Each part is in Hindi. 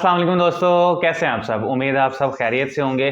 अस्सलाम वालेकुम दोस्तों, कैसे हैं आप सब। उम्मीद है आप सब खैरियत से होंगे।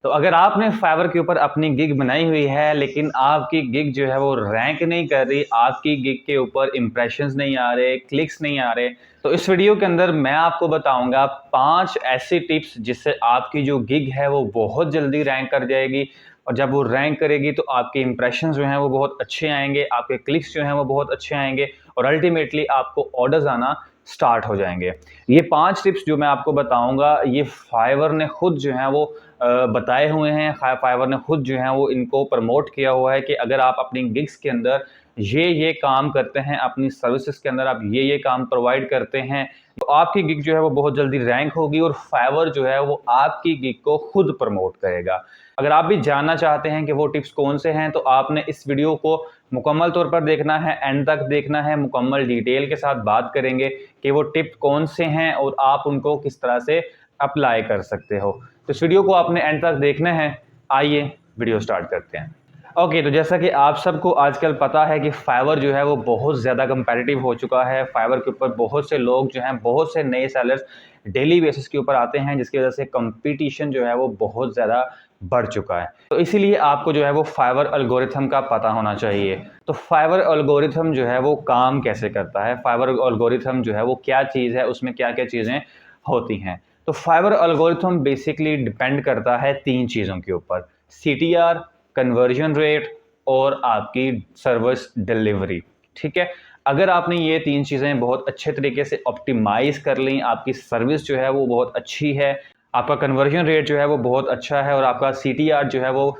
तो अगर आपने फाइवर के ऊपर अपनी गिग बनाई हुई है लेकिन आपकी गिग जो है वो रैंक नहीं कर रही, आपकी गिग के ऊपर इंप्रेशंस नहीं आ रहे, क्लिक्स नहीं आ रहे, तो इस वीडियो के अंदर मैं आपको बताऊंगा 5 ऐसी टिप्स जिससे आपकी जो गिग है वो बहुत जल्दी रैंक कर जाएगी। और जब वो रैंक करेगी तो आपके इंप्रेशंस जो हैं वो बहुत अच्छे आएंगे, आपके क्लिक्स जो हैं वो बहुत अच्छे आएंगे और अल्टीमेटली आपको ऑर्डर्स आना स्टार्ट हो जाएंगे। ये 5 टिप्स जो मैं आपको बताऊंगा, ये फाइवर ने खुद जो है वो बताए हुए हैं। फाइवर ने खुद जो है वो इनको प्रमोट किया हुआ है कि अगर आप अपनी गिग्स के अंदर ये काम करते हैं, अपनी सर्विसेज के अंदर आप ये काम प्रोवाइड करते हैं, तो आपकी गिग जो है वो बहुत जल्दी रैंक होगी और फाइवर जो है वो आपकी गिग को खुद प्रमोट करेगा। अगर आप भी जानना चाहते हैं कि वो टिप्स कौन से हैं, तो आपने इस वीडियो को मुकम्मल तौर पर देखना है, एंड तक देखना है। मुकम्मल डिटेल के साथ बात करेंगे कि वो टिप कौन से हैं और आप उनको किस तरह से अप्लाई कर सकते हो। तो इस वीडियो को आपने एंड तक देखना है। आइए वीडियो स्टार्ट करते हैं। ओके, तो जैसा कि आप सबको आजकल पता है कि फाइवर जो है वो बहुत ज़्यादा कंपेटिटिव हो चुका है। फाइवर के ऊपर बहुत से लोग जो हैं, बहुत से नए सेलर्स डेली बेसिस के ऊपर आते हैं, जिसकी वजह से कंपटीशन जो है वो बहुत ज़्यादा बढ़ चुका है। तो इसीलिए आपको जो है वो फाइवर एल्गोरिथम का पता होना चाहिए। तो फाइवर एल्गोरिथम जो है वो काम कैसे करता है, फाइवर एल्गोरिथम जो है वो क्या चीज़ है, उसमें क्या क्या चीज़ें होती हैं। तो फाइवर एल्गोरिथम बेसिकली डिपेंड करता है 3 चीज़ों के ऊपर: CTR, कन्वर्जन रेट और आपकी सर्विस डिलीवरी। ठीक है, अगर आपने ये 3 चीज़ें बहुत अच्छे तरीके से ऑप्टिमाइज कर ली, आपकी सर्विस जो है वो बहुत अच्छी है, आपका कन्वर्जन रेट जो है वो बहुत अच्छा है और आपका CTR जो है वो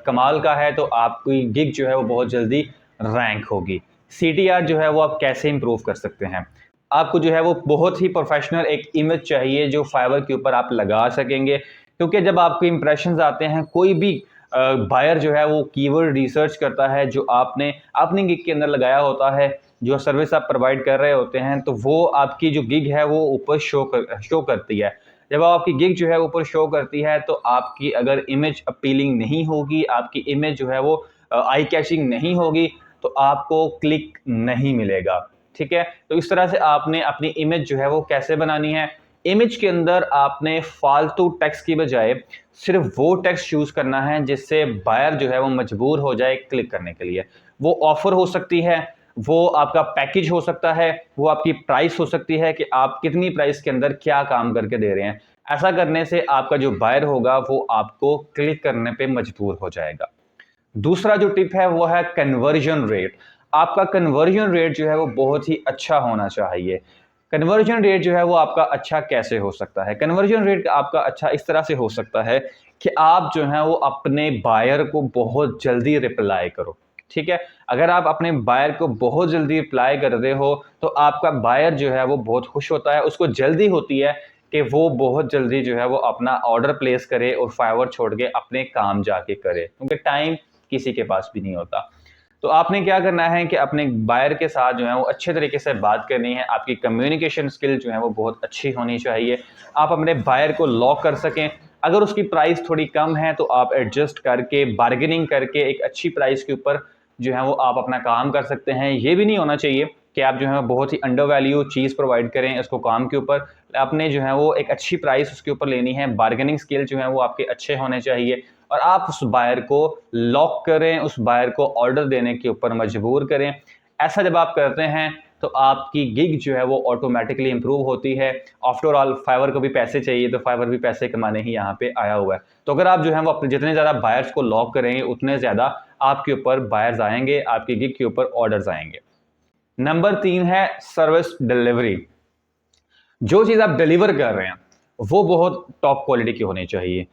कमाल का है, तो आपकी गिग जो है वो बहुत जल्दी रैंक होगी। CTR जो है वो आप कैसे इंप्रूव कर सकते हैं? आपको जो है वो बहुत ही प्रोफेशनल एक इमेज चाहिए जो फाइवर के ऊपर आप लगा सकेंगे, क्योंकि जब आपके इंप्रेशंस आते हैं, कोई भी बायर जो है वो कीवर्ड रिसर्च करता है जो आपने अपनी गिग के अंदर लगाया होता है, जो सर्विस आप प्रोवाइड कर रहे होते हैं, तो वो आपकी जो गिग है वो ऊपर शो करती है। जब आपकी गिग जो है ऊपर शो करती है, तो आपकी अगर इमेज अपीलिंग नहीं होगी, आपकी इमेज जो है वो आई कैचिंग नहीं होगी, तो आपको क्लिक नहीं मिलेगा। ठीक है, तो इस तरह से आपने अपनी इमेज जो है वो कैसे बनानी है। इमेज के अंदर आपने फालतू टेक्स्ट की बजाय सिर्फ वो टेक्स्ट चूज करना है जिससे बायर जो है वो मजबूर हो जाए क्लिक करने के लिए। वो ऑफर हो सकती है, वो आपका पैकेज हो सकता है, वो आपकी प्राइस हो सकती है कि आप कितनी प्राइस के अंदर क्या काम करके दे रहे हैं। ऐसा करने से आपका जो बायर होगा वो आपको क्लिक करने पे मजबूर हो जाएगा। दूसरा जो टिप है वो है कन्वर्जन रेट। आपका कन्वर्जन रेट जो है वो बहुत ही अच्छा होना चाहिए। कन्वर्जन रेट जो है वो आपका अच्छा कैसे हो सकता है? कन्वर्जन रेट आपका अच्छा इस तरह से हो सकता है कि आप जो है वो अपने बायर को बहुत जल्दी रिप्लाई करो। ठीक है, अगर आप अपने बायर को बहुत जल्दी रिप्लाई करते हो, तो आपका बायर जो है वो बहुत खुश होता है, उसको जल्दी होती है कि वो बहुत जल्दी जो है वो अपना ऑर्डर प्लेस करे और फाइवर छोड़ के अपने काम जाके करे, क्योंकि टाइम किसी के पास भी नहीं होता। तो आपने क्या करना है कि अपने बायर के साथ जो है वो अच्छे तरीके से बात करनी है। आपकी कम्युनिकेशन स्किल जो है वो बहुत अच्छी होनी चाहिए। आप अपने बायर को लॉक कर सकें। अगर उसकी प्राइस थोड़ी कम है तो आप एडजस्ट करके, बार्गेनिंग करके एक अच्छी प्राइस के ऊपर जो है वो आप अपना काम कर सकते हैं। ये भी नहीं होना चाहिए कि आप जो है बहुत ही अंडर वैल्यू चीज़ प्रोवाइड करें उसको काम के ऊपर। आपने जो है वो एक अच्छी प्राइस उसके ऊपर लेनी है। बार्गेनिंग स्किल जो है वो आपके अच्छे होने चाहिए और आप उस बायर को लॉक करें, उस बायर को ऑर्डर देने के ऊपर मजबूर करें। ऐसा जब आप करते हैं तो आपकी गिग जो है वो ऑटोमेटिकली इंप्रूव होती है। आफ्टर ऑल फाइवर को भी पैसे चाहिए, तो फाइवर भी पैसे कमाने ही यहाँ पे आया हुआ है। तो अगर आप जो है वो अपने जितने ज़्यादा बायर्स को लॉक करेंगे, उतने ज़्यादा आपके ऊपर बायर्स आएंगे, आपकी गिग के ऊपर ऑर्डर्स आएंगे। नंबर 3 है सर्विस डिलीवरी। जो चीज़ आप डिलीवर कर रहे हैं वो बहुत टॉप क्वालिटी की होनी चाहिए।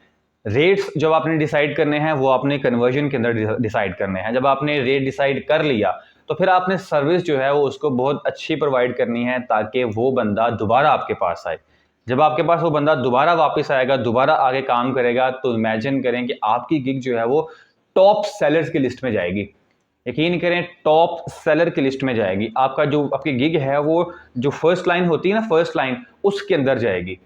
रेट्स जब आपने डिसाइड करने हैं वो आपने कन्वर्जन के अंदर डिसाइड करने हैं। जब आपने रेट डिसाइड कर लिया तो फिर आपने सर्विस जो है वो उसको बहुत अच्छी प्रोवाइड करनी है ताकि वो बंदा दोबारा आपके पास आए। जब आपके पास वो बंदा दोबारा वापस आएगा, दोबारा आगे काम करेगा, तो इमेजिन करें कि आपकी गिग जो है वो टॉप सेलर्स की लिस्ट में जाएगी। यकीन करें, टॉप सेलर की लिस्ट में जाएगी। आपका जो आपकी गिग है वो जो फर्स्ट लाइन होती है ना, फर्स्ट लाइन, उसके अंदर जाएगी।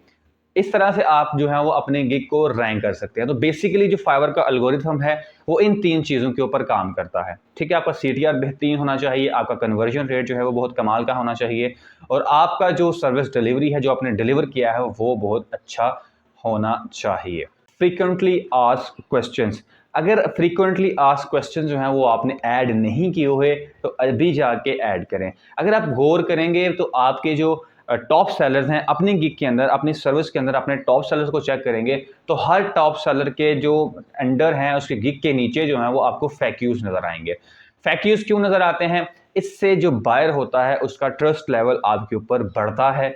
इस तरह से आप जो है वो अपने गिग को रैंक कर सकते हैं। तो बेसिकली जो फाइवर का एल्गोरिथम है वो इन 3 चीज़ों के ऊपर काम करता है, ठीक है। आपका सीटीआर बेहतरीन होना चाहिए, आपका कन्वर्जन रेट जो है वो बहुत कमाल का होना चाहिए, और आपका जो सर्विस डिलीवरी है, जो आपने डिलीवर किया है, वो बहुत अच्छा होना चाहिए। फ्रीक्वेंटली आस्क्ड क्वेश्चंस, अगर फ्रीक्वेंटली आस्क्ड क्वेश्चन जो हैं वो आपने ऐड नहीं किए हुए तो अभी जाके ऐड करें। अगर आप गौर करेंगे तो आपके जो टॉप सेलर्स हैं अपनी गिग के अंदर, अपनी सर्विस के अंदर, अपने टॉप सेलर्स को चेक करेंगे तो हर टॉप सेलर के जो अंडर हैं उसके गिग के नीचे जो है वो आपको फैक्यूज नजर आएंगे। फैक्यूज क्यों नजर आते हैं? इससे जो बायर होता है उसका ट्रस्ट लेवल आपके ऊपर बढ़ता है,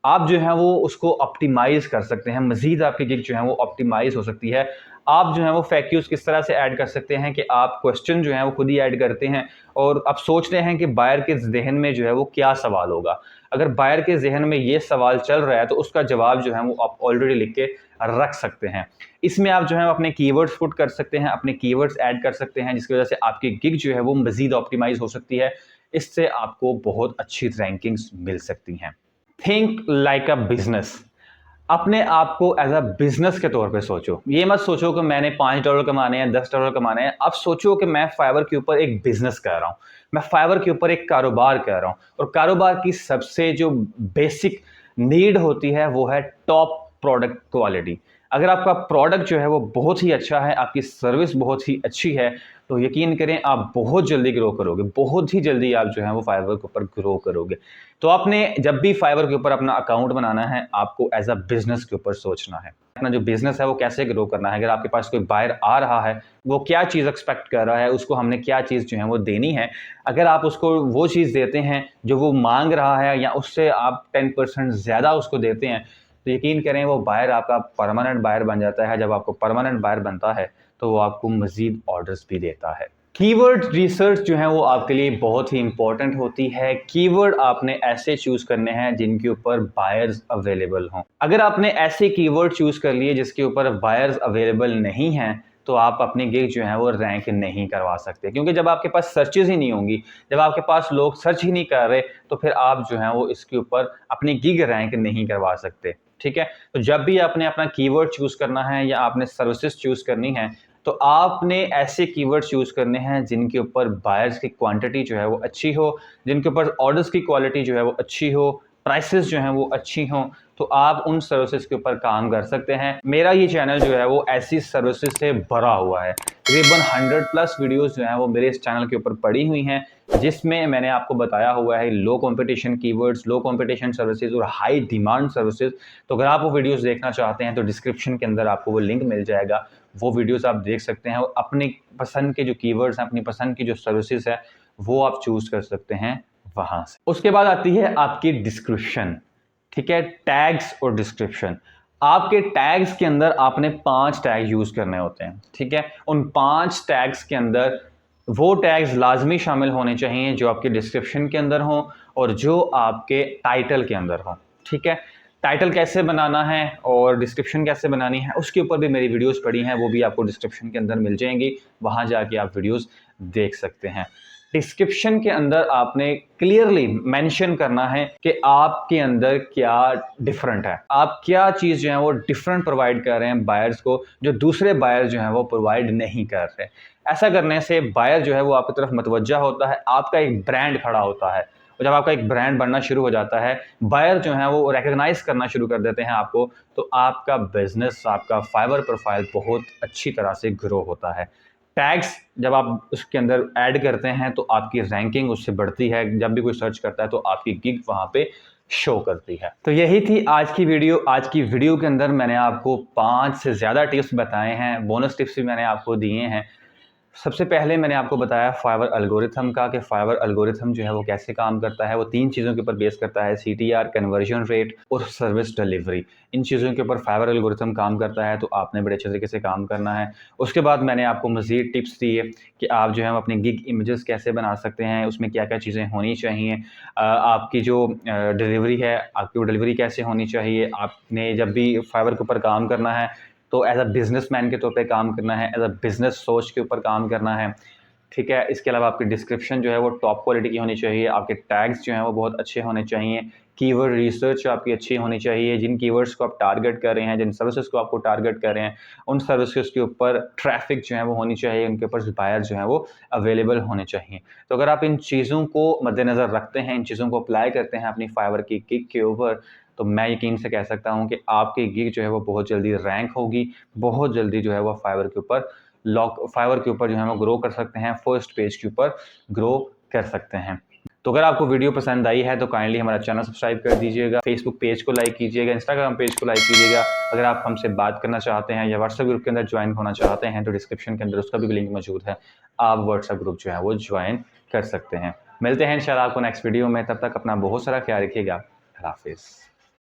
आप जो है वो उसको ऑप्टिमाइज़ कर सकते हैं, मज़ीद आपकी गिग जो है वो ऑप्टिमाइज़ हो सकती है। आप जो है वो फैक्यूज़ किस तरह से ऐड कर सकते हैं कि आप क्वेश्चन जो है वो खुद ही ऐड करते हैं और आप सोच रहे हैं कि बायर के ज़हन में जो है वो क्या सवाल होगा। अगर बायर के ज़हन में ये सवाल चल रहा है तो उसका जवाब जो है वो आप ऑलरेडी लिख के रख सकते हैं। इसमें आप जो है अपने कीवर्ड्स पुट कर सकते हैं, अपने कीवर्ड्स ऐड कर सकते हैं, जिसकी वजह से आपकी गिग जो है वो मज़ीद ऑप्टिमाइज़ हो सकती है। इससे आपको बहुत अच्छी रैंकिंग्स मिल सकती हैं। थिंक लाइक अ बिजनेस, अपने आप को एज अ बिजनेस के तौर पे सोचो। ये मत सोचो कि मैंने $5 कमाने हैं, $10 कमाने हैं। अब सोचो कि मैं फाइवर के ऊपर एक बिजनेस कर रहा हूँ, मैं फाइवर के ऊपर एक कारोबार कर रहा हूँ, और कारोबार की सबसे जो बेसिक नीड होती है वो है टॉप प्रोडक्ट क्वालिटी। अगर आपका प्रोडक्ट जो है वो बहुत ही अच्छा है, आपकी सर्विस बहुत ही अच्छी है, तो यकीन करें आप बहुत जल्दी ग्रो करोगे, बहुत ही जल्दी आप जो है वो फाइवर के ऊपर ग्रो करोगे। तो आपने जब भी फाइवर के ऊपर अपना अकाउंट बनाना है, आपको एज अ बिजनेस के ऊपर सोचना है। अपना जो बिजनेस है वो कैसे ग्रो करना है। अगर आपके पास कोई बायर आ रहा है, वो क्या चीज़ एक्सपेक्ट कर रहा है, उसको हमने क्या चीज़ जो है वो देनी है। अगर आप उसको वो चीज़ देते हैं जो वो मांग रहा है, या उससे आप 10% ज़्यादा उसको देते हैं, तो यकीन करें वो बायर आपका परमानेंट बायर बन जाता है। जब आपको परमानेंट बायर बनता है तो वो आपको मज़ीद ऑर्डर्स भी देता है। कीवर्ड रिसर्च जो है वो आपके लिए बहुत ही इंपॉर्टेंट होती है। कीवर्ड आपने ऐसे चूज करने हैं जिनके ऊपर बायर्स अवेलेबल हों। अगर आपने ऐसे कीवर्ड चूज कर लिए जिसके ऊपर बायर्स अवेलेबल नहीं हैं, तो आप अपनी गिग जो है वो रैंक नहीं करवा सकते, क्योंकि जब आपके पास सर्चेज ही नहीं होंगी, जब आपके पास लोग सर्च ही नहीं कर रहे, तो फिर आप जो है वो इसके ऊपर अपनी गिग रैंक नहीं करवा सकते। ठीक है, तो जब भी आपने अपना कीवर्ड चूज करना है या आपने सर्विसेज चूज करनी है, तो आपने ऐसे कीवर्ड चूज करने हैं जिनके ऊपर बायर्स की क्वांटिटी जो है वो अच्छी हो, जिनके ऊपर ऑर्डर्स की क्वालिटी जो है वो अच्छी हो, प्राइसेस जो हैं वो अच्छी हों, तो आप उन सर्विसेज के ऊपर काम कर सकते हैं। मेरा ये चैनल जो है वो ऐसी सर्विसेज से भरा हुआ है। तकरीबन 100+ वीडियोस जो हैं वो मेरे इस चैनल के ऊपर पड़ी हुई हैं, जिसमें मैंने आपको बताया हुआ है लो कंपटीशन कीवर्ड्स, लो कंपटीशन सर्विसेज और हाई डिमांड सर्विसेज। तो अगर आप वो वीडियोस देखना चाहते हैं तो डिस्क्रिप्शन के अंदर आपको वो लिंक मिल जाएगा, वो वीडियोस आप देख सकते हैं और अपनी पसंद के जो कीवर्ड्स हैं, अपनी पसंद की जो सर्विसेज है, वो आप चूज कर सकते हैं वहां से। उसके बाद आती है आपकी डिस्क्रिप्शन, ठीक है, टैग्स और डिस्क्रिप्शन। आपके टैग्स के अंदर आपने 5 टैग यूज करने होते हैं, ठीक है। उन 5 टैग्स के अंदर वो टैग्स लाजमी शामिल होने चाहिए जो आपके डिस्क्रिप्शन के अंदर हों और जो आपके टाइटल के अंदर हों, ठीक है। टाइटल कैसे बनाना है और डिस्क्रिप्शन कैसे बनानी है, उसके ऊपर भी मेरी वीडियोस पड़ी हैं, वो भी आपको डिस्क्रिप्शन के अंदर मिल जाएंगी, वहां जाके आप वीडियोस देख सकते हैं। डिस्क्रिप्शन के अंदर आपने क्लियरली मेंशन करना है कि आपके अंदर क्या डिफरेंट है, आप क्या चीज़ जो है वो डिफरेंट प्रोवाइड कर रहे हैं बायर्स को, जो दूसरे बायर जो हैं वो प्रोवाइड नहीं कर रहे। ऐसा करने से बायर जो है वो आपकी तरफ मतवज्जा होता है, आपका एक ब्रांड खड़ा होता है, और जब आपका एक ब्रांड बनना शुरू हो जाता है, बायर जो है वो रिकग्नाइज करना शुरू कर देते हैं आपको, तो आपका बिजनेस, आपका फाइवर प्रोफाइल बहुत अच्छी तरह से ग्रो होता है। टैग्स जब आप उसके अंदर ऐड करते हैं तो आपकी रैंकिंग उससे बढ़ती है, जब भी कोई सर्च करता है तो आपकी गिग वहां पे शो करती है। तो यही थी आज की वीडियो। आज की वीडियो के अंदर मैंने आपको 5 से ज़्यादा टिप्स बताए हैं, बोनस टिप्स भी मैंने आपको दिए हैं। सबसे पहले मैंने आपको बताया फाइवर एल्गोरिथम का, कि फाइवर एल्गोरिथम जो है वो कैसे काम करता है। वो 3 चीज़ों के ऊपर बेस करता है, सीटीआर, कन्वर्जन रेट और सर्विस डिलीवरी। इन चीज़ों के ऊपर फाइवर एल्गोरिथम काम करता है, तो आपने बड़े अच्छे तरीके से काम करना है। उसके बाद मैंने आपको मज़ीद टिप्स दिए कि आप जो है अपनी गिग इमेजेस कैसे बना सकते हैं, उसमें क्या क्या चीज़ें होनी चाहिए, आपकी जो डिलीवरी है, आपकी वो डिलीवरी कैसे होनी चाहिए। आपने जब भी फाइवर के ऊपर काम करना है तो एज अ बिजनेसमैन के तौर पे काम करना है, एज अ बिजनेस सोच के ऊपर काम करना है, ठीक है। इसके अलावा आपकी डिस्क्रिप्शन जो है वो टॉप क्वालिटी की होनी चाहिए, आपके टैग्स जो हैं वो बहुत अच्छे होने चाहिए, कीवर्ड रिसर्च आपकी अच्छी होनी चाहिए, जिन कीवर्ड्स को आप टारगेट कर रहे हैं, जिन सर्विसेज को आपको टारगेट कर रहे हैं, उन सर्विसेज के ऊपर ट्रैफिक जो है वो होनी चाहिए, उनके ऊपर बायर जो है वो अवेलेबल होने चाहिए। तो अगर आप इन चीज़ों को मद्देनज़र रखते हैं, इन चीज़ों को अप्लाई करते हैं अपनी फाइवर की गिग के ऊपर, तो मैं यकीन से कह सकता हूँ कि आपकी गिग जो है वो बहुत जल्दी रैंक होगी, बहुत जल्दी जो है वो फाइवर के ऊपर जो है वो ग्रो कर सकते हैं, फर्स्ट पेज के ऊपर ग्रो कर सकते हैं। तो अगर आपको वीडियो पसंद आई है तो काइंडली हमारा चैनल सब्सक्राइब कर दीजिएगा, फेसबुक पेज को लाइक कीजिएगा, इंस्टाग्राम पेज को लाइक कीजिएगा। अगर आप हमसे बात करना चाहते हैं या व्हाट्सएप ग्रुप के अंदर ज्वाइन होना चाहते हैं तो डिस्क्रिप्शन के अंदर उसका भी लिंक मौजूद है, आप व्हाट्सएप ग्रुप जो है वो ज्वाइन कर सकते हैं। मिलते हैं इंशाल्लाह आपको नेक्स्ट वीडियो में, तब तक अपना बहुत सारा ख्याल रखिएगा। अल्लाह हाफिज़।